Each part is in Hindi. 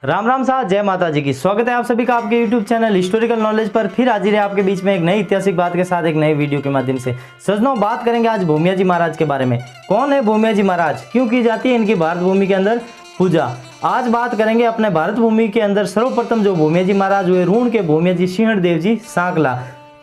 राम राम साहब, जय माता जी की। स्वागत है आप सभी का आपके YouTube चैनल हिस्टोरिकल नॉलेज पर। फिर हाजिर है आपके बीच में एक नई ऐतिहासिक बात के साथ एक नए वीडियो के माध्यम से। सज्जनों, बात करेंगे आज भूमिया जी महाराज के बारे में। कौन है भूमिया जी महाराज, क्यों की जाती है इनकी भारत भूमि के अंदर पूजा। आज बात करेंगे अपने भारत भूमि के अंदर सर्वप्रथम जो भूमिया जी महाराज हुए, रूण के भूमिया जी सिंहदेव जी सांकला।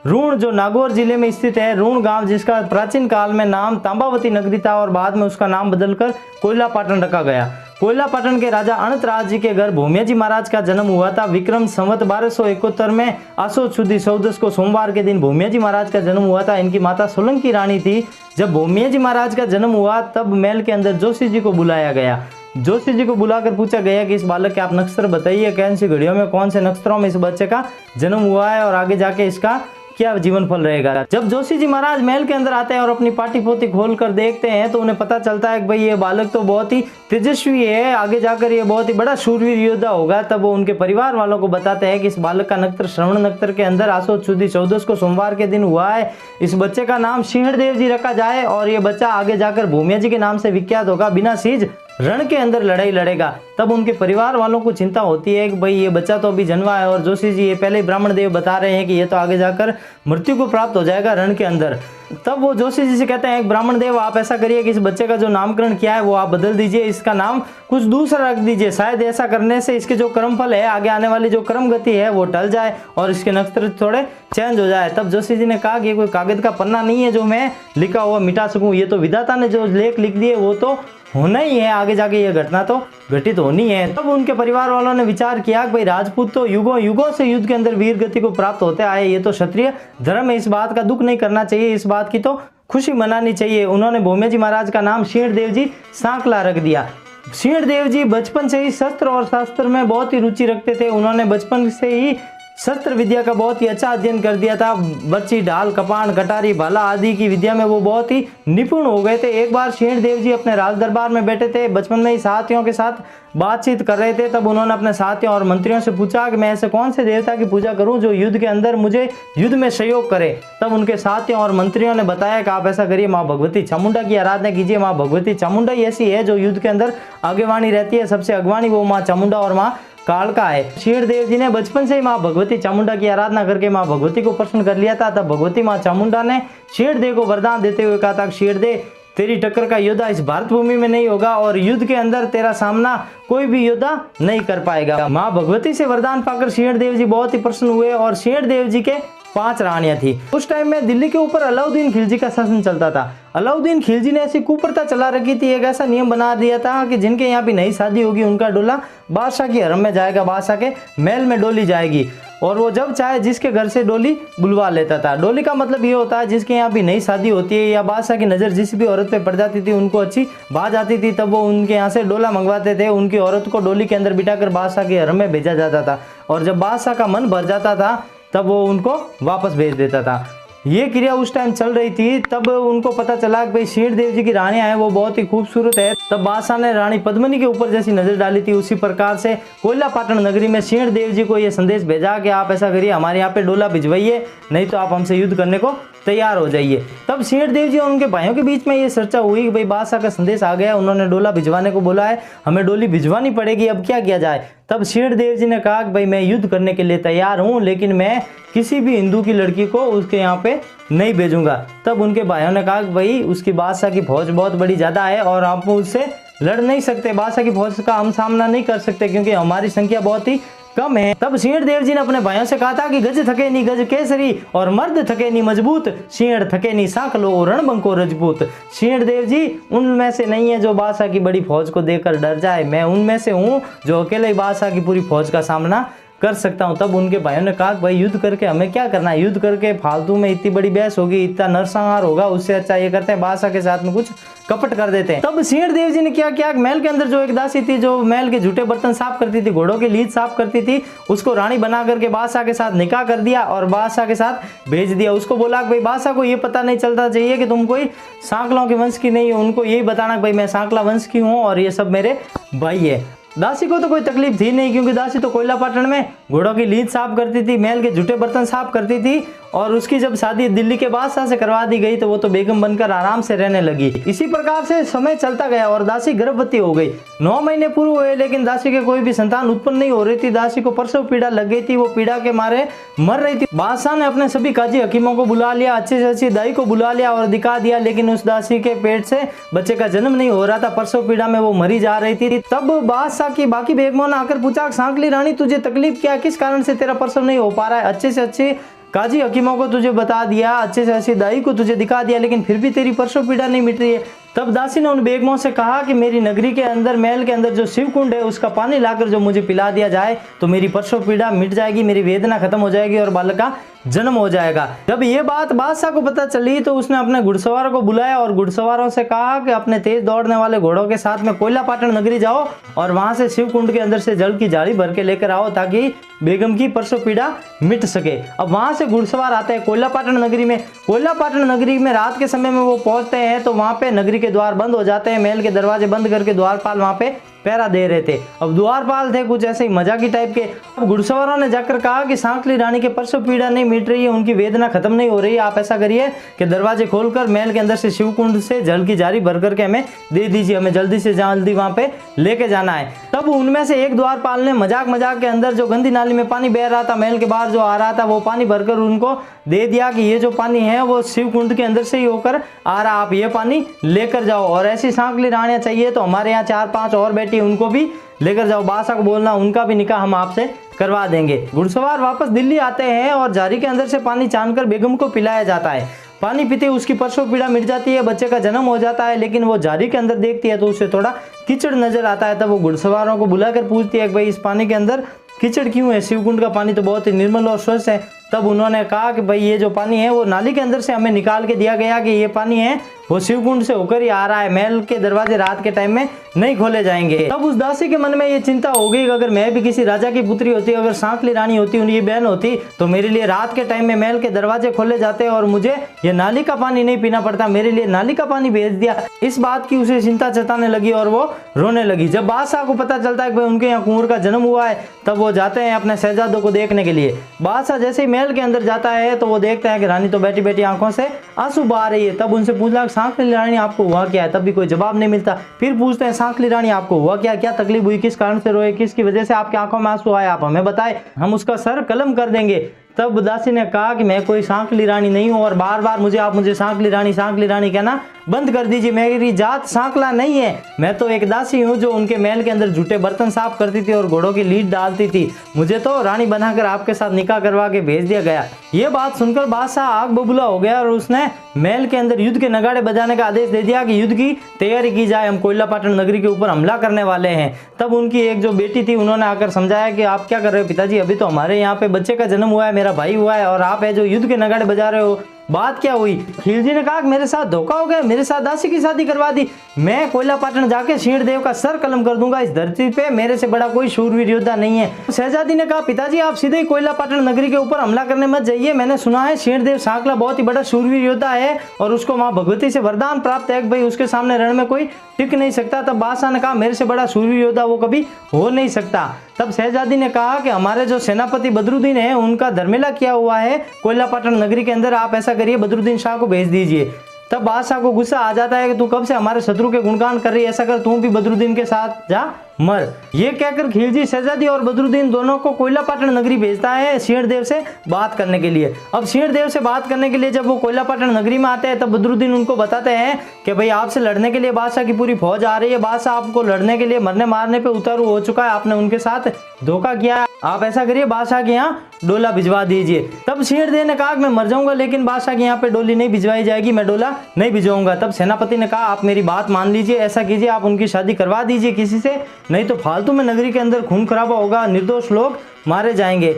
रूण जो नागौर जिले में स्थित है, रूण गांव जिसका प्राचीन काल में नाम तांबावती नगरी था और बाद में उसका नाम बदलकर कोयलापाटन रखा गया। कोयलापाटन के राजा अनंतराज जी के घर भूमिया जी महाराज का जन्म हुआ था। विक्रम संवत 1271 में आसोद शुद्धि 14 को सोमवार के दिन भूमिया जी महाराज का जन्म हुआ था। इनकी माता सोलंकी रानी थी। जब भूमिया जी महाराज का जन्म हुआ तब महल के अंदर जोशी जी को बुलाया गया। जोशी जी को बुलाकर पूछा गया कि इस बालक के आप नक्षत्र बताइए, कौन सी घड़ियों में कौन से नक्षत्रों में इस बच्चे का जन्म हुआ है और आगे जाके इसका क्या जीवन फल रहेगा। जब जोशी जी महाराज महल के अंदर आते हैं और अपनी पाटी पोती खोल कर देखते हैं तो उन्हें पता चलता है कि भाई ये बालक तो बहुत ही तेजस्वी है, आगे जाकर ये बहुत ही बड़ा शूरवीर योद्धा होगा। तब वो उनके परिवार वालों को बताते हैं कि इस बालक का नक्षत्र श्रवण नक्षत्र के अंदर आसोद शुद्धि 14 को सोमवार के दिन हुआ है। इस बच्चे का नाम सिंहदेव जी रखा जाए और ये बच्चा आगे जाकर भूमिया जी के नाम से विख्यात होगा, बिना सीज रण के अंदर लड़ाई लड़ेगा। तब उनके परिवार वालों को चिंता होती है कि भाई ये बच्चा तो अभी जन्मा है और जोशी जी ये पहले ब्राह्मण देव बता रहे हैं कि ये तो आगे जाकर मृत्यु को प्राप्त हो जाएगा रण के अंदर। तब वो जोशी जी से कहते हैं ब्राह्मण देव, आप ऐसा करिए कि इस बच्चे का जो नामकरण किया है वो आप बदल दीजिए, इसका नाम कुछ दूसरा रख दीजिए। शायद ऐसा करने से इसके जो कर्मफल है, आगे आने वाली जो कर्म गति है वो टल जाए और इसके नक्षत्र थोड़े चेंज हो जाए। तब जोशी जी ने कहा कि ये कोई कागज का पन्ना नहीं है जो मैं लिखा हुआ मिटा सकूं, ये तो विधाता ने जो लेख लिख दिए वो तो होना ही है, आगे जाके ये घटना तो घटित होनी है। तब उनके परिवार वालों ने विचार किया कि भाई राजपूत तो युगों युगों से युद्ध के अंदर वीर गति को प्राप्त होते आए, ये तो क्षत्रिय धर्म है, इस बात का दुख नहीं करना चाहिए, इस बात की तो खुशी मनानी चाहिए। उन्होंने भूमिया जी महाराज का नाम सिंहदेव जी सांकला रख दिया। सिंहदेव जी बचपन से ही शस्त्र और शास्त्र में बहुत ही रुचि रखते थे। उन्होंने बचपन से ही शस्त्र विद्या का बहुत ही अच्छा अध्ययन कर दिया था। बर्ची, ढाल, कपान, कटारी, भाला आदि की विद्या में वो बहुत ही निपुण हो गए थे। एक बार सिंहदेव जी अपने राज दरबार में बैठे थे, बचपन में ही साथियों के साथ बातचीत कर रहे थे। तब उन्होंने अपने साथियों और मंत्रियों से पूछा कि मैं ऐसे कौन से देवता की पूजा करूं जो युद्ध के अंदर मुझे युद्ध में सहयोग करे। तब उनके साथियों और मंत्रियों ने बताया कि आप ऐसा करिए, माँ भगवती चामुंडा की आराधना कीजिए। माँ भगवती चामुंडा ही ऐसी है जो युद्ध के अंदर आगेवानी रहती है, सबसे अगवानी वो माँ चामुंडा और माँ कालका है। सिंहदेव जी ने बचपन से ही माँ भगवती चामुंडा की आराधना करके माँ भगवती को प्रसन्न कर लिया था। तब भगवती माँ चामुंडा ने सिंहदेव को वरदान देते हुए कहा था, सिंहदेव तेरी टक्कर का योद्धा इस भारत भूमि में नहीं होगा और युद्ध के अंदर तेरा सामना कोई भी योद्धा नहीं कर पाएगा। माँ भगवती से वरदान पाकर सिंहदेव जी बहुत ही प्रसन्न हुए और सिंहदेव जी के 5 रानियां थी। उस टाइम में दिल्ली के ऊपर अलाउद्दीन खिलजी का शासन चलता था। अलाउद्दीन खिलजी ने ऐसी कुप्रथा चला रखी थी, एक ऐसा नियम बना दिया था कि जिनके यहाँ भी नई शादी होगी उनका डोला बादशाह की हरम में जाएगा, बादशाह के महल में डोली जाएगी और वो जब चाहे जिसके घर से डोली बुलवा लेता था। डोली का मतलब ये होता है जिसके यहाँ भी नई शादी होती है या बादशाह की नज़र जिस भी औरत पे पड़ जाती थी, उनको अच्छी बात आती थी, तब वो उनके यहाँ से डोला मंगवाते थे। उनकी औरत को डोली के अंदर बिठाकर बादशाह के हरम में भेजा जाता था और जब बादशाह का मन भर जाता था तब वो उनको वापस भेज देता था। ये क्रिया उस टाइम चल रही थी। तब उनको पता चला कि भाई सिंहदेव जी की रानियां हैं वो बहुत ही खूबसूरत है। तब बादशाह ने रानी पद्मिनी के ऊपर जैसी नजर डाली थी, उसी प्रकार से कोयलापाटन नगरी में सिंहदेव जी को ये संदेश भेजा कि आप ऐसा करिए, हमारे यहाँ पे डोला भिजवाइए, नहीं तो आप हमसे युद्ध करने को तैयार हो जाइए। तब सिंहदेव जी और उनके भाइयों के बीच में ये चर्चा हुई कि भाई बादशाह का संदेश आ गया, उन्होंने डोला भिजवाने को बोला है, हमें डोली भिजवानी पड़ेगी, अब क्या किया जाए। तब सिंहदेव जी ने कहा कि भाई मैं युद्ध करने के लिए तैयार हूँ, लेकिन मैं किसी भी हिंदू की लड़की को उसके यहाँ पे नहीं भेजूंगा। तब उनके भाइयों ने कहा कि भाई उसकी बादशाह की फौज बहुत बड़ी ज़्यादा है और आप उससे लड़ नहीं सकते, बादशाह की फौज का हम सामना नहीं कर सकते क्योंकि हमारी संख्या बहुत ही कम है। तब सिंहदेव जी ने अपने भाइयों से कहा था कि गज थके नी गज केसरी और मर्द थके नी मजबूत, सिंह थके नी सांकलो रणबंको रजपूत। सिंहदेव जी उनमें से नहीं है जो बादशाह की बड़ी फौज को देखकर डर जाए, मैं उनमें से हूँ जो अकेले बादशाह की पूरी फौज का सामना कर सकता हूं। तब उनके भाइयों ने कहा भाई युद्ध करके हमें क्या करना है, युद्ध करके फालतू में इतनी बड़ी बहस होगी, इतना नरसंहार होगा, उससे अच्छा ये करते हैं बादशाह के साथ में कुछ कपट कर देते हैं। तब सिंहदेव जी ने क्या किया, महल के अंदर जो एक दासी थी जो महल के झूठे बर्तन साफ करती थी, घोड़ों की लीद साफ करती थी, उसको रानी बना करके बादशाह के साथ निकाह कर दिया और बादशाह के साथ भेज दिया। उसको बोला कि भाई बादशाह को ये पता नहीं चलता चाहिए कि तुम कोई सांकलों के वंश की नहीं हो, उनको यही बताना कि भाई मैं सांकला वंश की हूँ और ये सब मेरे भाई है। दासी को तो कोई तकलीफ थी नहीं क्योंकि दासी तो कोयलापाटन में घोड़ों की लीद साफ करती थी, महल के झूठे बर्तन साफ करती थी और उसकी जब शादी दिल्ली के बादशाह से करवा दी गई तो वो तो बेगम बनकर आराम से रहने लगी। इसी प्रकार से समय चलता गया और दासी गर्भवती हो गई। 9 महीने पूरे हुए लेकिन दासी के कोई भी संतान उत्पन्न नहीं हो रही थी। दासी को प्रसव पीड़ा लग गई थी, वो पीड़ा के मारे मर रही थी। बादशाह ने अपने सभी काजी हकीमों को बुला लिया, अच्छे से अच्छी दाई को बुला लिया और दिखा दिया, लेकिन उस दासी के पेट से बच्चे का जन्म नहीं हो रहा था। प्रसव पीड़ा में वो मरी जा रही थी। तब बादशाह की बाकी बेगमों ने आकर पूछा, सांकली रानी तुझे तकलीफ क्या है, किस कारण से तेरा प्रसव नहीं हो पा रहा है? अच्छे से अच्छे काजी हकीमों को तुझे बता दिया, अच्छे से अच्छी दाई को तुझे दिखा दिया, लेकिन फिर भी तेरी प्रसव पीड़ा नहीं मिट रही है। तब दासी ने उन बेगमों से कहा कि मेरी नगरी के अंदर, महल के अंदर जो शिव कुंड है उसका पानी लाकर जो मुझे पिला दिया जाए तो मेरी प्रसव पीड़ा मिट जाएगी, मेरी वेदना खत्म हो जाएगी और बालक का जन्म हो जाएगा। जब ये बात बादशाह को पता चली तो उसने अपने घुड़सवार को बुलाया और घुड़सवारों से कहा कि अपने तेज दौड़ने वाले घोड़ों के साथ में कोयलापाटन नगरी जाओ और वहां से शिव कुंड के अंदर से जल की झाड़ी भर के लेकर आओ ताकि बेगम की प्रसव पीड़ा मिट सके। अब वहां से घुड़सवार आते हैं कोयलापाटन नगरी में। कोयलापाटन नगरी में रात के समय में वो पहुंचते हैं तो वहां पे नगरी के द्वार बंद हो जाते हैं। महल के दरवाजे बंद करके द्वारपाल वहां पे पहरा दे रहे थे। अब द्वारपाल थे कुछ ऐसे ही मजाकी टाइप के। अब घुड़सवारों ने जाकर कहा कि सांकली रानी के प्रसव पीड़ा नहीं मिट रही है, उनकी वेदना खत्म नहीं हो रही है, आप ऐसा करिए कि दरवाजे खोलकर महल के अंदर से शिवकुंड से जल की जारी भर करके हमें दे दीजिए, हमें जल्दी से जल्दी वहां पे लेके जाना है। तब उनमें से एक द्वारपाल ने मजाक के अंदर जो गंदी नाली में पानी बह रहा था महल के बाहर जो आ रहा था वो पानी भरकर उनको दे दिया कि ये जो पानी है वो शिवकुंड के अंदर से ही होकर आ रहा, आप ये पानी लेकर जाओ और ऐसी सांकली रानियां चाहिए तो हमारे यहाँ 4-5 और बेटी उनको भी लेकर जाओ। बादशाह को बोलना उनका भी निकाह हम आपसे करवा देंगे। घुड़सवार वापस दिल्ली आते हैं और जारी के अंदर से पानी छानकर बेगम को पिलाया जाता है। पानी पीते उसकी प्रसव पीड़ा मिट जाती है, बच्चे का जन्म हो जाता है, लेकिन वो जारी के अंदर देखती है तो उसे थोड़ा कीचड़ नजर आता है। तब वो घुड़सवारों को बुलाकर पूछती है कि भाई इस पानी के अंदर कीचड़ क्यों है, शिवकुंड का पानी तो बहुत ही निर्मल और स्वच्छ है। तब उन्होंने कहा कि भाई ये जो पानी है वो नाली के अंदर से हमें निकाल के दिया गया कि ये पानी है वो शिवकुंड से होकर ही आ रहा है, महल के दरवाजे रात के टाइम में नहीं खोले जाएंगे। तब उस दासी के मन में ये चिंता हो गई कि अगर मैं भी किसी राजा की पुत्री होती, अगर सांकली रानी होती, उनकी बहन होती तो मेरे लिए रात के टाइम में महल के दरवाजे खोले जाते और मुझे ये नाली का पानी नहीं पीना पड़ता, मेरे लिए नाली का पानी भेज दिया। इस बात की उसे चिंता सताने लगी और वो रोने लगी। जब बादशाह को पता चलता है कि भाई उनके यहाँ कुंवर का जन्म हुआ है तब वो जाते हैं अपने शहजादों को देखने के लिए। बादशाह जैसे ही महल के अंदर जाता है तो वो देखता है कि रानी तो बैठी बैठी आंखों से आंसू बहा रही है। तब उनसे पूछा सांकली रानी आपको हुआ क्या है, तब भी कोई जवाब नहीं मिलता। फिर पूछते हैं सांकली रानी आपको हुआ क्या, क्या तकलीफ हुई, किस कारण से रोए, किसकी वजह से आपकी आंखों में आंसू आए, आप हमें बताए, हम उसका सर कलम कर देंगे। तब दासी ने कहा कि मैं कोई सांकली रानी नहीं हूं और बार बार मुझे सांकली रानी कहना बंद कर दीजिए, मेरी जात सांकला नहीं है, मैं तो एक दासी हूं जो उनके महल के अंदर झूठे बर्तन साफ करती थी और घोड़ों की लीड डालती थी, मुझे तो रानी बनाकर आपके साथ निकाह करवा के भेज दिया गया। ये बात सुनकर बादशाह आग बबूला हो गया और उसने महल के अंदर युद्ध के नगाड़े बजाने का आदेश दे दिया कि युद्ध की तैयारी की जाए, हम कोयलापाटन नगरी के ऊपर हमला करने वाले हैं। तब उनकी एक जो बेटी थी उन्होंने आकर समझाया कि आप क्या कर रहे हो पिताजी, अभी तो हमारे यहाँ पे बच्चे का जन्म हुआ है, मेरा भाई हुआ है और आप है जो युद्ध के नगाड़े बजा रहे हो, बात क्या हुई? खिलजी ने कहा कि मेरे साथ धोखा हो गया, मेरे साथ दासी की शादी करवा दी, मैं कोयलापाटन जाके सिंह देव का सर कलम कर दूंगा, इस धरती पे मेरे से बड़ा कोई शूरवीर योद्धा नहीं है। शहजादी ने कहा पिताजी आप सीधे ही कोयलापाटन नगरी के ऊपर हमला करने मत जाइए, मैंने सुना है सिंह देव सांकला बहुत ही बड़ा शूरवीर योद्धा है और उसको माँ भगवती से वरदान प्राप्त है कि भाई उसके सामने रण में कोई टिक नहीं सकता। तब बादशाह ने कहा मेरे से बड़ा शूरवीर योद्धा वो कभी हो नहीं सकता। तब शहजादी ने कहा कि हमारे जो सेनापति बदरुद्दीन है उनका धर्मेला किया हुआ है कोयलापाटन नगरी के अंदर, आप ऐसा करिए बदरुद्दीन शाह को भेज दीजिए। तब बादशाह को गुस्सा आ जाता है कि तू कब से हमारे शत्रु के गुणगान कर रही है, ऐसा कर तू भी बदरुद्दीन के साथ जा मर। ये कहकर खिलजी शहजादी और बदरुद्दीन दोनों को कोयलापाटन नगरी भेजता है सिंहदेव से बात करने के लिए। अब सिंहदेव से बात करने के लिए जब वो कोयलापाटन नगरी में आते हैं तब बदरुद्दीन उनको बताते हैं कि भाई आपसे लड़ने के लिए बादशाह की पूरी फौज आ रही है, बादशाह आपको लड़ने के लिए मरने मारने पे उतारू हो चुका है, आपने उनके साथ धोखा किया है, आप ऐसा करिए बादशाह के यहाँ डोला भिजवा दीजिए। तब सिंहदेव ने कहा कि मैं मर जाऊंगा लेकिन बादशाह के यहाँ पे डोली नहीं भिजवाई जाएगी, मैं डोला नहीं भिजवाऊंगा। तब सेनापति ने कहा आप मेरी बात मान लीजिए, ऐसा कीजिए आप उनकी शादी करवा दीजिए किसी से, नहीं तो फालतू में नगरी के अंदर खून खराबा होगा, निर्दोष लोग मारे जाएंगे।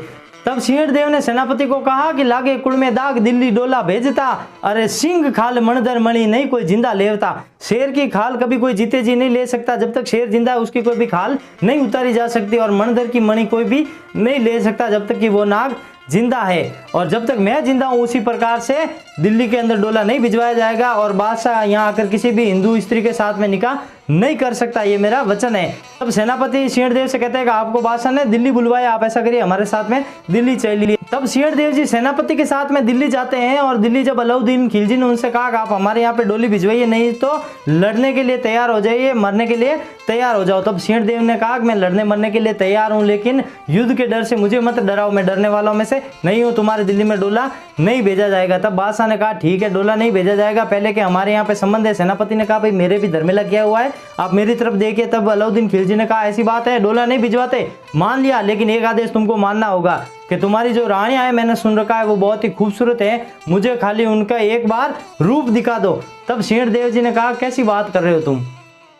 तब सिंहदेव ने सेनापति को कहा कि लागे कुड़ में दाग दिल्ली डोला भेजता, अरे सिंह खाल मणधर मणि नहीं कोई जिंदा लेवता। शेर की खाल कभी कोई जीते जी नहीं ले सकता, जब तक शेर जिंदा है उसकी कोई भी खाल नहीं उतारी जा सकती और मणधर की मणि कोई भी नहीं ले सकता जब तक कि वो नाग जिंदा है, और जब तक मैं जिंदा हूं उसी प्रकार से दिल्ली के अंदर डोला नहीं भिजवाया जाएगा और बादशाह यहाँ आकर किसी भी हिंदू स्त्री के साथ में निकाह नहीं कर सकता, ये मेरा वचन है। तब सेनापति सिंहदेव से कहते हैं कि आपको बादशाह ने दिल्ली बुलवाया, आप ऐसा करिए हमारे साथ में दिल्ली चलिए। तब सिंहदेव जी सेनापति के साथ में दिल्ली जाते हैं और दिल्ली जब अलाउद्दीन खिलजी ने उनसे कहा कि आप हमारे यहाँ पे डोली भिजवाइए, नहीं तो लड़ने के लिए तैयार हो जाइए, मरने के लिए तैयार हो जाओ। तब सिंहदेव ने कहा कि मैं लड़ने मरने के लिए तैयार हूँ, लेकिन युद्ध के डर से मुझे मत डराओ, मैं डरने वालों में से नहीं हूँ, तुम्हारे दिल्ली में डोला नहीं भेजा जाएगा। तब बादशाह ने कहा ठीक है, डोला नहीं भेजा जाएगा, पहले के हमारे यहाँ पे संबंध है। सेनापति ने कहा भाई मेरे भी धर्मेला किया हुआ है, आप मेरी तरफ देखिए। तब अलाउद्दीन खिलजी ने कहा ऐसी बात है, डोला नहीं भिजवाते, मान लिया, लेकिन एक आदेश तुमको मानना होगा कि तुम्हारी जो रानियां है, मैंने सुन रखा है वो बहुत ही खूबसूरत है, मुझे खाली उनका एक बार रूप दिखा दो। तब सिंहदेव जी ने कहा कैसी बात कर रहे हो तुम,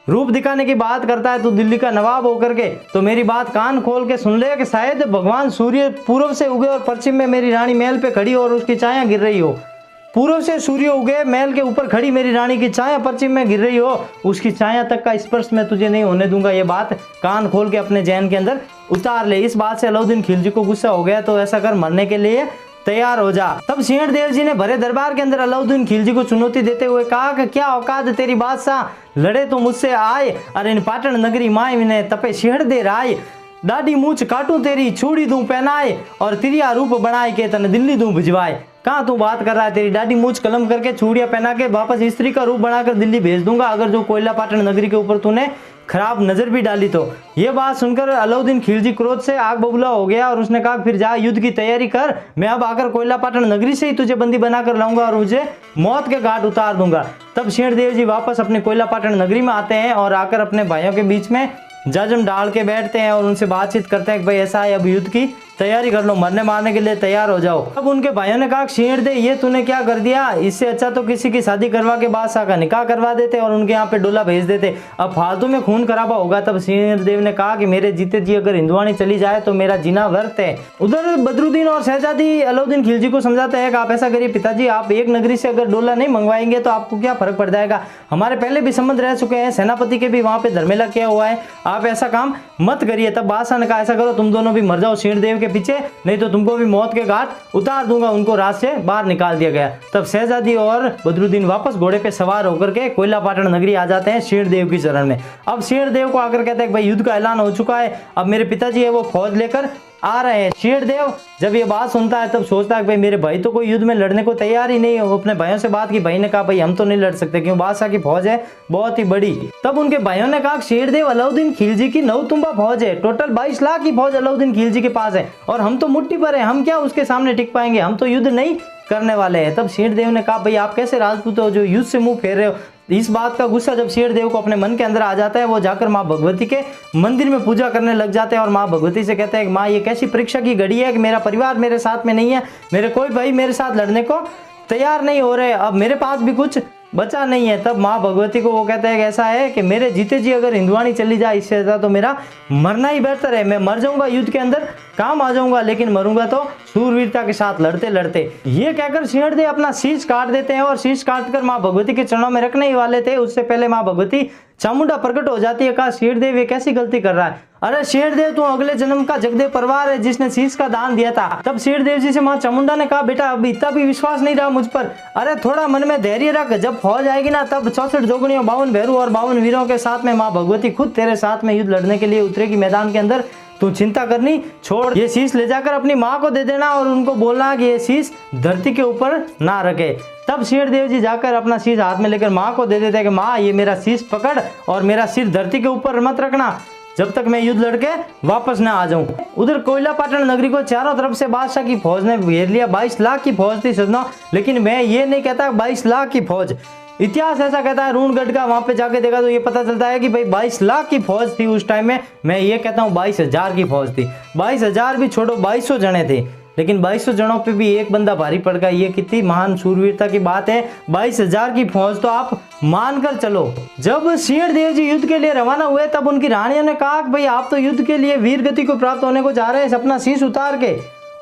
रूप दिखाने की बात करता है तू दिल्ली का नवाब होकर के, तो मेरी बात कान खोल के सुन ले कि शायद भगवान सूर्य पूर्व से उगे और पश्चिम में मेरी रानी महल पे खड़ी और उसकी छाया गिर रही हो। पूर्व से सूर्य उगे, महल के ऊपर खड़ी मेरी रानी की छाया पश्चिम में गिर रही हो, उसकी छाया तक का स्पर्श मैं तुझे नहीं होने दूंगा। ये बात कान खोल के अपने जहन के अंदर उतार ले। इस बात से अलाउद्दीन खिलजी को गुस्सा हो गया, तो ऐसा कर मरने के लिए तैयार हो जा। तब सिंहदेव जी ने भरे दरबार के अंदर अलाउद्दीन खिलजी को चुनौती देते हुए कहा कि क्या औकात तेरी बादशाह, लड़े तो मुझसे आए, अरे इन पाटन नगरी माए विने तपे सिंहड़ दे राय, दाढ़ी मूछ काटू तेरी, छुड़ी दूं पहनाए और तिरिया रूप बनाए के तन दिल्ली दूं भिजवाए। कहाँ तू बात कर रहा है, तेरी दाढ़ी मूछ कलम करके छुड़िया पहना के वापस स्त्री का रूप बनाकर दिल्ली भेज दूंगा, अगर जो कोयला पाटन नगरी के ऊपर तूने खराब नजर भी डाली तो। ये बात सुनकर अलाउद्दीन खिलजी क्रोध से आग बबूला हो गया और उसने कहा फिर जा युद्ध की तैयारी कर, मैं अब आकर कोयला पाटन नगरी से ही तुझे बंदी बनाकर लाऊंगा और मुझे मौत के घाट उतार दूंगा। तब सिंहदेव जी वापस अपने कोयला पाटन नगरी में आते हैं और आकर अपने भाइयों के बीच में जजम डाल के बैठते हैं और उनसे बातचीत करते हैं कि भाई ऐसा है, अब युद्ध की तैयारी कर लो, मरने मारने के लिए तैयार हो जाओ। अब उनके भाइयों ने कहा सिंहदेव ये तूने क्या कर दिया, इससे अच्छा तो किसी की शादी करवा के बादशाह का निकाह करवा देते और उनके यहाँ पे डोला भेज देते, अब फालतू में खून खराबा होगा। तब सिंहदेव ने कहा कि मेरे जीते जी अगर हिंदुआनी चली जाए तो मेरा जीना व्यर्थ है। उधर बदरुद्दीन और शहजादी अलाउद्दीन खिलजी को समझाते हैं कि आप ऐसा करिए पिताजी, आप एक नगरी से अगर डोला नहीं मंगवाएंगे तो आपको क्या फर्क पड़ जाएगा, हमारे पहले भी संबंध रह चुके हैं, सेनापति के भी वहां पे धर्मेला किया हुआ है, आप ऐसा काम मत करिए। तब बादशाह ने कहा ऐसा करो तुम दोनों भी मर जाओ सिंहदेव के पीछे, नहीं तो तुमको भी मौत के घाट उतार दूंगा। उनको राज से बाहर निकाल दिया गया। तब शहजादी और बदरुद्दीन वापस घोड़े पे सवार होकर के कोयला पाटन नगरी आ जाते हैं सिंहदेव की शरण में। अब सिंहदेव को आकर कहते हैं भाई युद्ध का ऐलान हो चुका है, अब मेरे पिताजी है वो फौज लेकर आ रहे हैं। सिंहदेव जब ये बात सुनता है तब सोचता है भाई मेरे भाई तो कोई युद्ध में लड़ने को तैयार ही नहीं है। वो अपने भाइयों से बात की, भाई ने कहा भाई हम तो नहीं लड़ सकते क्यों, बादशाह की फौज है बहुत ही बड़ी। तब उनके भाइयों ने कहा सिंहदेव अलाउद्दीन खिलजी की नौतुंबा फौज है, टोटल 22 लाख की फौज अलाउद्दीन खिलजी के पास है और हम तो मुट्ठी पर है, हम क्या उसके सामने टिक पाएंगे, हम तो युद्ध नहीं करने वाले हैं। तब सिंहदेव ने कहा भाई आप कैसे राजपूत हो जो युद्ध से मुंह फेर रहे हो। इस बात का गुस्सा जब सिंहदेव को अपने मन के अंदर आ जाता है, वो जाकर माँ भगवती के मंदिर में पूजा करने लग जाते हैं और माँ भगवती से कहते हैं कि माँ ये कैसी परीक्षा की घड़ी है कि मेरा परिवार मेरे साथ में नहीं है, मेरे कोई भाई मेरे साथ लड़ने को तैयार नहीं हो रहे, अब मेरे पास भी कुछ बचा नहीं है। तब माँ भगवती को वो कहता है कि ऐसा है कि मेरे जीते जी अगर हिंदुआनी चली जाए इससे अच्छा तो मेरा मरना ही बेहतर है, मैं मर जाऊंगा युद्ध के अंदर काम आ जाऊंगा, लेकिन मरूंगा तो सूरवीरता के साथ लड़ते लड़ते। ये कहकर सिंहदेव अपना शीश काट देते हैं और शीश काटकर माँ भगवती के चरणों में रखने ही वाले थे, उससे पहले माँ भगवती चामुंडा प्रकट हो जाती है। कहा सिंहदेव ये कैसी गलती कर रहा है, अरे सिंहदेव तू अगले जन्म का जगदेव परिवार है जिसने शीश का दान दिया था। तब सिंहदेव जी से माँ चामुंडा ने कहा बेटा अब इतना भी विश्वास नहीं रहा मुझ पर, अरे थोड़ा मन में धैर्य रख, जब फौज आएगी ना तब 64 जोगनियों 52 भैरू और 52 वीरों के साथ में माँ भगवती खुद तेरे साथ में युद्ध लड़ने के लिए उतरेगी मैदान के अंदर, तू चिंता करनी छोड़, ये शीश ले जाकर अपनी माँ को दे देना और उनको बोलना कि ये शीश धरती के ऊपर ना रखे। तब सिंहदेव जी जाकर अपना शीश हाथ में लेकर माँ को दे देते हैं कि माँ ये मेरा शीश पकड़ और मेरा सिर धरती के ऊपर मत रखना जब तक मैं युद्ध लड़के वापस ना आ जाऊं। उधर कोयला पाटन नगरी को चारों तरफ से बादशाह की फौज ने घेर लिया। 22 लाख की फौज थी सजना, लेकिन मैं ये नहीं कहता 22 लाख की फौज, इतिहास ऐसा कहता है, रूणगढ़ का वहां पे जाके देखा तो ये पता चलता है कि भाई 22 लाख की फौज थी उस टाइम में। मैं ये कहता हूँ 22,000 की फौज थी, 22,000 भी छोड़ो 2200 जने थे, लेकिन 2200 जनों पे भी एक बंदा भारी पड़ गया। ये कितनी महान शूरवीरता की बात है। 22,000 की फौज तो आप मानकर चलो। जब सिंहदेव जी युद्ध के लिए रवाना हुए तब उनकी रानियों ने कहा कि भाई आप तो युद्ध के लिए वीर गति को प्राप्त होने को जा रहे हैं अपना शीश उतार के,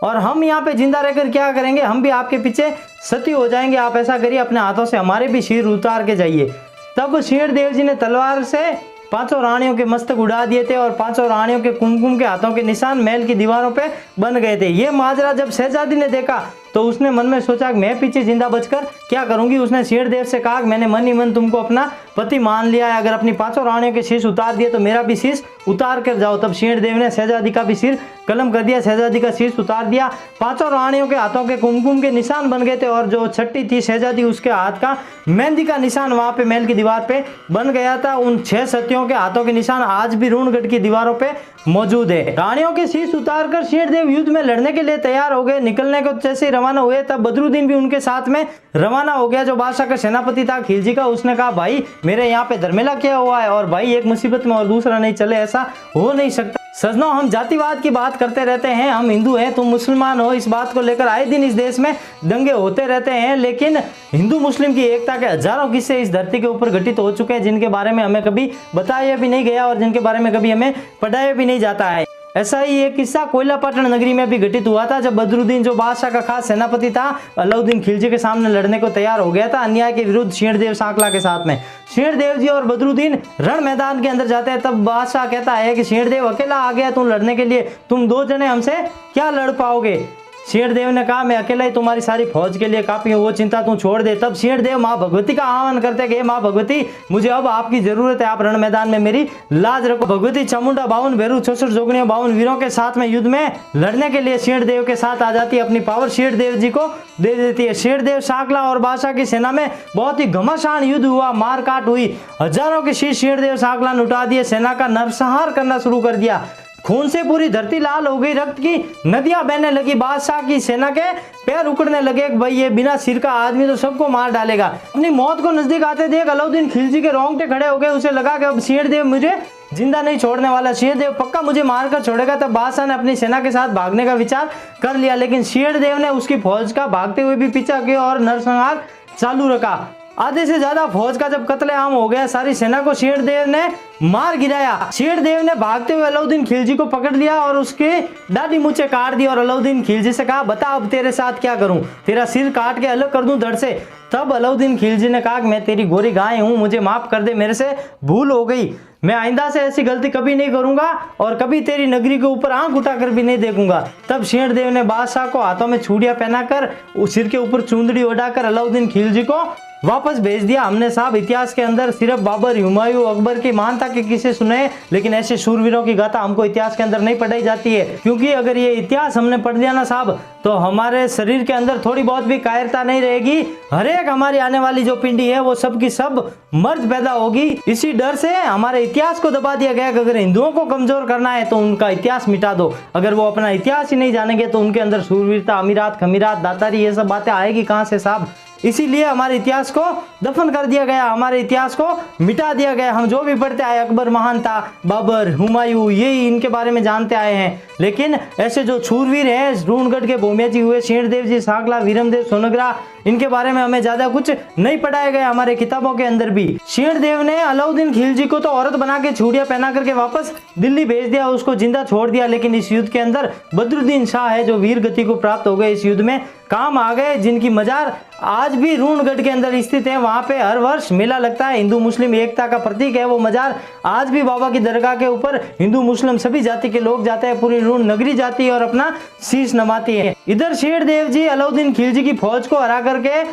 और हम यहाँ पे जिंदा रहकर क्या करेंगे, हम भी आपके पीछे सती हो जाएंगे, आप ऐसा करिए अपने हाथों से हमारे भी शीर उतार के जाइए। तब सिंहदेव जी ने तलवार से 5 रानियों के मस्तक उड़ा दिए थे और 5 रानियों के कुमकुम के हाथों के निशान महल की दीवारों पे बन गए थे। ये माजरा जब शहजादी ने देखा तो उसने मन में सोचा कि मैं पीछे जिंदा बचकर क्या करूंगी। उसने शेरदेव से कहा कि मैंने मन ही मन तुमको अपना पति मान लिया है, अगर अपनी 5 रानियों के शीश उतार दिए तो मेरा भी शीश उतार कर जाओ। तब शेरदेव ने शहजादी का भी सिर कलम कर दिया, शहजादी का शीश उतार दिया। 5 रानियों के हाथों के कुमकुम के निशान बन गए थे और जो छठी थी शहजादी उसके हाथ का मेहंदी का निशान वहां पे महल की दीवार पे बन गया था। उन 6 सतियों के हाथों के निशान आज भी रूणगढ़ की दीवारों पे मौजूद है। रानियों के शीश उतारकर शेरदेव युद्ध में लड़ने के लिए तैयार हो गए। निकलने को जैसे रवाना हुए तब बदरुद्दीन भी उनके साथ में रवाना हो गया, जो बादशाह का सेनापति था खिलजी का। उसने कहा भाई मेरे यहाँ पे धर्मेला क्या हुआ है, और भाई एक मुसीबत में और दूसरा नहीं चले, ऐसा हो नहीं सकता। सजनों, हम जातिवाद की बात करते रहते हैं, हम हिंदू हैं तुम मुसलमान हो, इस बात को लेकर आए दिन इस देश में दंगे होते रहते हैं, लेकिन हिंदू मुस्लिम की एकता के हजारों किस्से इस धरती के ऊपर घटित हो चुके हैं, जिनके बारे में हमें कभी बताया भी नहीं गया और जिनके बारे में कभी हमें पढ़ाया भी नहीं जाता है। ऐसा ही एक किस्सा कोयलापाटन नगरी में भी घटित हुआ था, जब बदरुद्दीन जो बादशाह का खास सेनापति था अलाउद्दीन खिलजी के सामने लड़ने को तैयार हो गया था अन्याय के विरुद्ध शेरदेव सांकला के साथ में। शेरदेव जी और बदरुद्दीन रण मैदान के अंदर जाते हैं, तब बादशाह कहता है कि शेरदेव अकेला आ गया तुम लड़ने के लिए, तुम 2 जने हमसे क्या लड़ पाओगे। शेरदेव ने कहा मैं अकेला ही तुम्हारी सारी फौज के लिए काफी हूँ, वो चिंता तू छोड़ दे। तब शेरदेव माँ भगवती का आह्वान करते कि माँ भगवती मुझे अब आपकी जरूरत है, आप रण मैदान में मेरी लाज रखो। भगवती चामुंडा 52 भैरू 64 जोगनियों 52 वीरों के साथ में युद्ध में लड़ने के लिए शेरदेव के साथ आ जाती है, अपनी पावर शेरदेव जी को दे देती है। शेरदेव सांकला और बादशाह की सेना में बहुत ही घमासान युद्ध हुआ, मारकाट हुई, हजारों के शीश शेरदेव सांकला ने उठा दिए, सेना का नरसंहार करना शुरू कर दिया। खून से पूरी धरती लाल हो गई, रक्त की नदियां बहने लगी, बादशाह की सेना के पैर उकड़ने लगे। भाई ये बिना सिर का आदमी तो सबको मार डालेगा। अपनी मौत को नजदीक आते देख अलाउद्दीन खिलजी के रोंगटे खड़े हो गए। उसे लगा कि अब शेरदेव मुझे जिंदा नहीं छोड़ने वाला, शेरदेव पक्का मुझे मारकर छोड़ेगा। तब बादशाह ने अपनी सेना के साथ भागने का विचार कर लिया, लेकिन शेरदेव ने उसकी फौज का भागते हुए भी पीछा किया और नरसंहार चालू रखा। आधे से ज्यादा फौज का जब कत्लेआम हो गया, सारी सेना को शेरदेव ने मार गिराया। शेरदेव ने भागते हुए अलाउद्दीन खिलजी को पकड़ लिया और उसके दाढ़ी मूछें काट दी और अलाउद्दीन खिलजी से कहा बता अब तेरे साथ क्या करूं, तेरा सिर काट के अलग कर दूं धड़ से। तब अलाउद्दीन खिलजी ने कहा मैं तेरी गोरी गाय हूं, मुझे माफ कर दे, मेरे से भूल हो गई, मैं आइंदा से ऐसी गलती कभी नहीं करूंगा और कभी तेरी नगरी के ऊपर आंख उठाकर भी नहीं देखूंगा। तब शेरदेव ने बादशाह को हाथों में छुड़ियां पहनाकर सिर के ऊपर चुंदड़ी उड़ाकर अलाउद्दीन खिलजी को वापस भेज दिया। हमने साहब इतिहास के अंदर सिर्फ बाबर, हुमायूं, अकबर की महानता के किस्से सुने, लेकिन ऐसे शूरवीरों की गाथा हमको इतिहास के अंदर नहीं पढ़ाई जाती है, क्योंकि अगर ये इतिहास हमने पढ़ लिया ना साहब तो हमारे शरीर के अंदर थोड़ी बहुत भी कायरता नहीं रहेगी। हर एक हमारी आने वाली जो पीढ़ी है वो सब की सब मर्द पैदा होगी। इसी डर से हमारे इतिहास को दबा दिया गया कि अगर हिंदुओं को कमजोर करना है तो उनका इतिहास मिटा दो। अगर वो अपना इतिहास ही नहीं जानेंगे तो उनके अंदर शूरवीरता, अमीरात, खमीरात, दातारी ये सब बातें आएगी कहां से साहब। इसीलिए हमारे इतिहास को दफन कर दिया गया, हमारे इतिहास को मिटा दिया गया। हम जो भी पढ़ते आए अकबर महान था, बाबर, हुमायूं, यही इनके बारे में जानते आए हैं, लेकिन ऐसे जो शूरवीर हैं रूणगढ़ के भूमिया जी हुए, शेरदेव जी सांकला, वीरमदेव सोनग्रा, इनके बारे में हमें ज्यादा कुछ नहीं पढ़ाया गया हमारे किताबों के अंदर भी। शेरदेव ने अलाउद्दीन खिलजी को तो औरत बना के छुड़ियां पहना करके वापस दिल्ली भेज दिया, उसको जिंदा छोड़ दिया, लेकिन इस युद्ध के अंदर बदरुद्दीन शाह है जो वीर गति को प्राप्त हो गए, इस युद्ध में काम आ गए, जिनकी मजार आज भी रूणगढ़ के अंदर स्थित है। वहां पे हर वर्ष मेला लगता है, हिंदू मुस्लिम एकता का प्रतीक है वो मजार। आज भी बाबा की दरगाह के ऊपर हिंदू मुस्लिम सभी जाति के लोग जाते हैं, पूरी रूण नगरी जाती है और अपना शीश नमाती है। इधर शेरदेव जी अलाउद्दीन खिलजी की फौज को हरा करके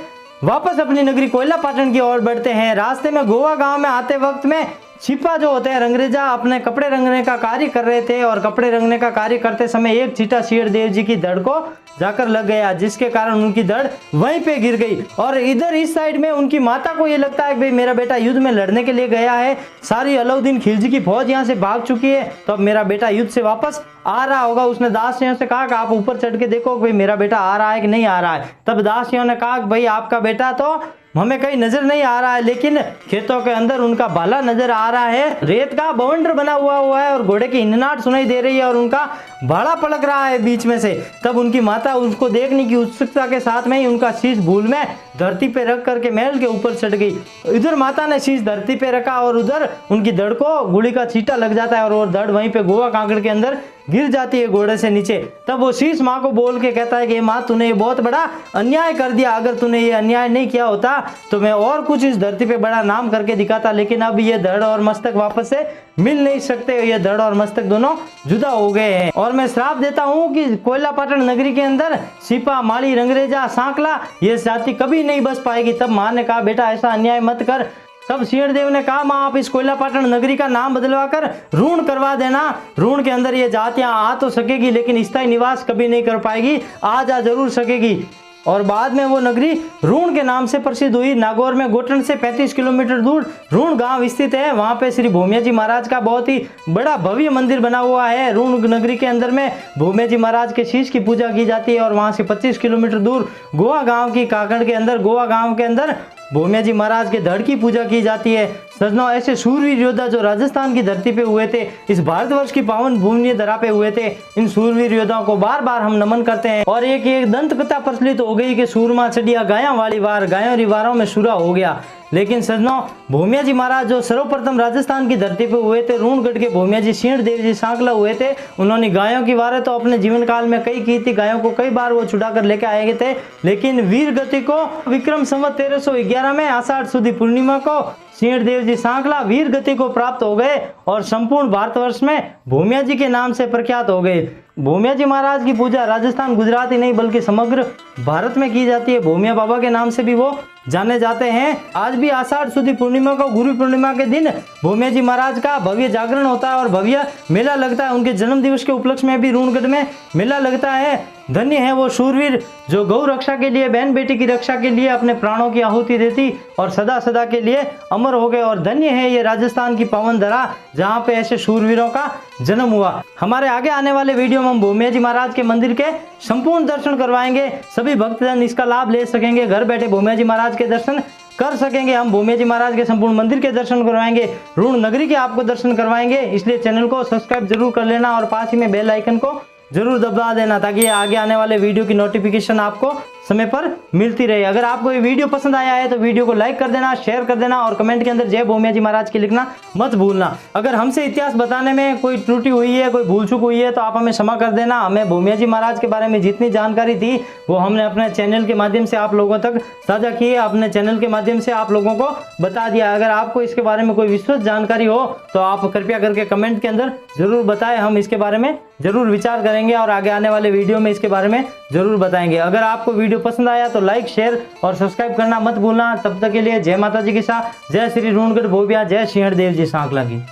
वापस अपनी नगरी कोयलापाटन की ओर बढ़ते हैं। रास्ते में गोवा गांव में आते वक्त में छिपा जो होते हैं रंगरेजा अपने कपड़े रंगने का कार्य कर रहे थे, और कपड़े रंगने का कार्य करते समय एक चीटा शेरदेव जी की धड़ को जाकर लग गया, जिसके कारण उनकी धड़ वहीं पे गिर गई। और इधर इस साइड में उनकी माता को ये लगता है कि भाई मेरा बेटा युद्ध में लड़ने के लिए गया है, सारी अलाउद्दीन खिलजी की फौज यहाँ से भाग चुकी है, तो अब मेरा बेटा युद्ध से वापस आ रहा होगा। उसने दासियों से कहा कि आप ऊपर चढ़ के देखो भाई मेरा बेटा आ रहा है कि नहीं आ रहा है। तब दासियों ने कहा कि भाई आपका बेटा तो हमें कहीं नजर नहीं आ रहा है, लेकिन खेतों के अंदर उनका भाला नजर आ रहा है, रेत का बवंडर बना हुआ है और घोड़े की हिन्नाट सुनाई दे रही है और उनका भाड़ा पलक रहा है बीच में से। तब उनकी माता उसको देखने की उत्सुकता के साथ में ही उनका शीश भूल में धरती पे रख करके महल के ऊपर चढ़ गई। इधर माता ने शीश धरती पे रखा और उधर उनकी धड़ को गुड़ी का चीटा लग जाता है और वो धड़ वहीं पे गोवा कांकड़ के अंदर गिर जाती है घोड़े से नीचे। तब वो शीश माँ को बोल के कहता है कि माँ तूने ये बहुत बड़ा अन्याय कर दिया, अगर तूने ये अन्याय नहीं किया होता तो मैं और कुछ इस धरती पे बड़ा नाम करके दिखाता, लेकिन अब ये धड़ और मस्तक वापस से मिल नहीं सकते, ये धड़ और मस्तक दोनों जुदा हो गए हैं। और मैं श्राप देता हूँ कि कोयलापाटन नगरी के अंदर सीपा, माली, रंगरेजा, सांकला ये जाति कभी नहीं बस पाएगी। तब माँ ने कहा बेटा ऐसा अन्याय मत कर। तब सिंहदेव ने कहा माँ आप इस कोयलापाटन नगरी का नाम बदलवा कर ऋण करवा देना। ऋण के अंदर ये जातियां आ तो सकेगी लेकिन स्थायी निवास कभी नहीं कर पाएगी, आ जा जरूर सकेगी। और बाद में वो नगरी ऋण के नाम से प्रसिद्ध हुई। नागौर में गोटन से 35 किलोमीटर दूर ऋण गांव स्थित है। वहां पे श्री भूमिया जी महाराज का बहुत ही बड़ा भव्य मंदिर बना हुआ है। ऋण नगरी के अंदर में भूमिया जी महाराज के शीश की पूजा की जाती है। और वहां से 25 किलोमीटर दूर गोवा गांव की काकड़ के अंदर, गोवा गांव के अंदर भूमिया जी महाराज के धड़ की पूजा की जाती है। सजनों ऐसे सूरवीर योद्धा जो राजस्थान की धरती पे हुए थे, इस भारतवर्ष की पावन भूमि धरा पे हुए थे, इन सूरवीर योद्धाओं को बार बार हम नमन करते हैं। और एक दंत कथा प्रचलित हो गई कि सूरमा चढ़िया गाया वाली वार, गायों रिवारों में शुरा हो गया। लेकिन सजनों भूमिया जी महाराज जो सर्वप्रथम राजस्थान की धरती पे हुए थे, ऋणगढ़ के भूमिया जी सिंहदेव जी सांकला हुए थे। उन्होंने गायों की वारें तो अपने जीवन काल में कई की थी, गायों को कई बार वो छुड़ा कर लेके आए थे। लेकिन वीर गति को विक्रम संवत 1311 में आषाढ़ सुदी पूर्णिमा को सिंहदेव जी सांकला वीर गति को प्राप्त हो गए और संपूर्ण भारतवर्ष में भूमिया जी के नाम से प्रख्यात हो गए। भूमिया जी महाराज की पूजा राजस्थान, गुजरात ही नहीं बल्कि समग्र भारत में की जाती है। भूमिया बाबा के नाम से भी वो जाने जाते हैं। आज भी आषाढ़ सुदी पूर्णिमा को, गुरु पूर्णिमा के दिन भूमिया जी महाराज का भव्य जागरण होता है और भव्य मेला लगता है। उनके जन्म दिवस के उपलक्ष्य में भी ऋणगढ़ में मेला लगता है। धन्य है वो शूरवीर जो गौ रक्षा के लिए, बहन बेटी की रक्षा के लिए अपने प्राणों की आहुति देती और सदा सदा के लिए अमर हो गए। और धन्य है ये राजस्थान की पावन धरा जहाँ पे ऐसे शूरवीरों का जन्म हुआ। हमारे आगे आने वाले वीडियो में हम भूमिया जी महाराज के मंदिर के संपूर्ण दर्शन करवाएंगे। सभी भक्तजन इसका लाभ ले सकेंगे, घर बैठे भूमिया जी महाराज के दर्शन कर सकेंगे। हम भूमिया जी महाराज के संपूर्ण मंदिर के दर्शन करवाएंगे, ऋण नगरी के आपको दर्शन करवाएंगे। इसलिए चैनल को सब्सक्राइब जरूर कर लेना और पास ही में बेल आइकन को जरूर दबा देना ताकि आगे आने वाले वीडियो की नोटिफिकेशन आपको समय पर मिलती रहे। अगर आपको ये वीडियो पसंद आया है तो वीडियो को लाइक कर देना, शेयर कर देना और कमेंट के अंदर जय भूमिया जी महाराज की लिखना मत भूलना। अगर हमसे इतिहास बताने में कोई त्रुटि हुई है, कोई भूल चूक हुई है तो आप हमें क्षमा कर देना। हमें भूमिया जी महाराज के बारे में जितनी जानकारी थी वो हमने अपने चैनल के माध्यम से आप लोगों तक साझा की है, अपने चैनल के माध्यम से आप लोगों को बता दिया। अगर आपको इसके बारे में कोई विस्तृत जानकारी हो तो आप कृपया करके कमेंट के अंदर जरूर बताएं, हम इसके बारे में जरूर विचार करेंगे और आगे आने वाले वीडियो में इसके बारे में जरूर बताएंगे। अगर आपको वीडियो पसंद आया तो लाइक, शेयर और सब्सक्राइब करना मत भूलना। तब तक के लिए जय माता जी की साथ, जय श्री ऋणगढ़ भूमिया, जय सिंहदेव जी सांकला की।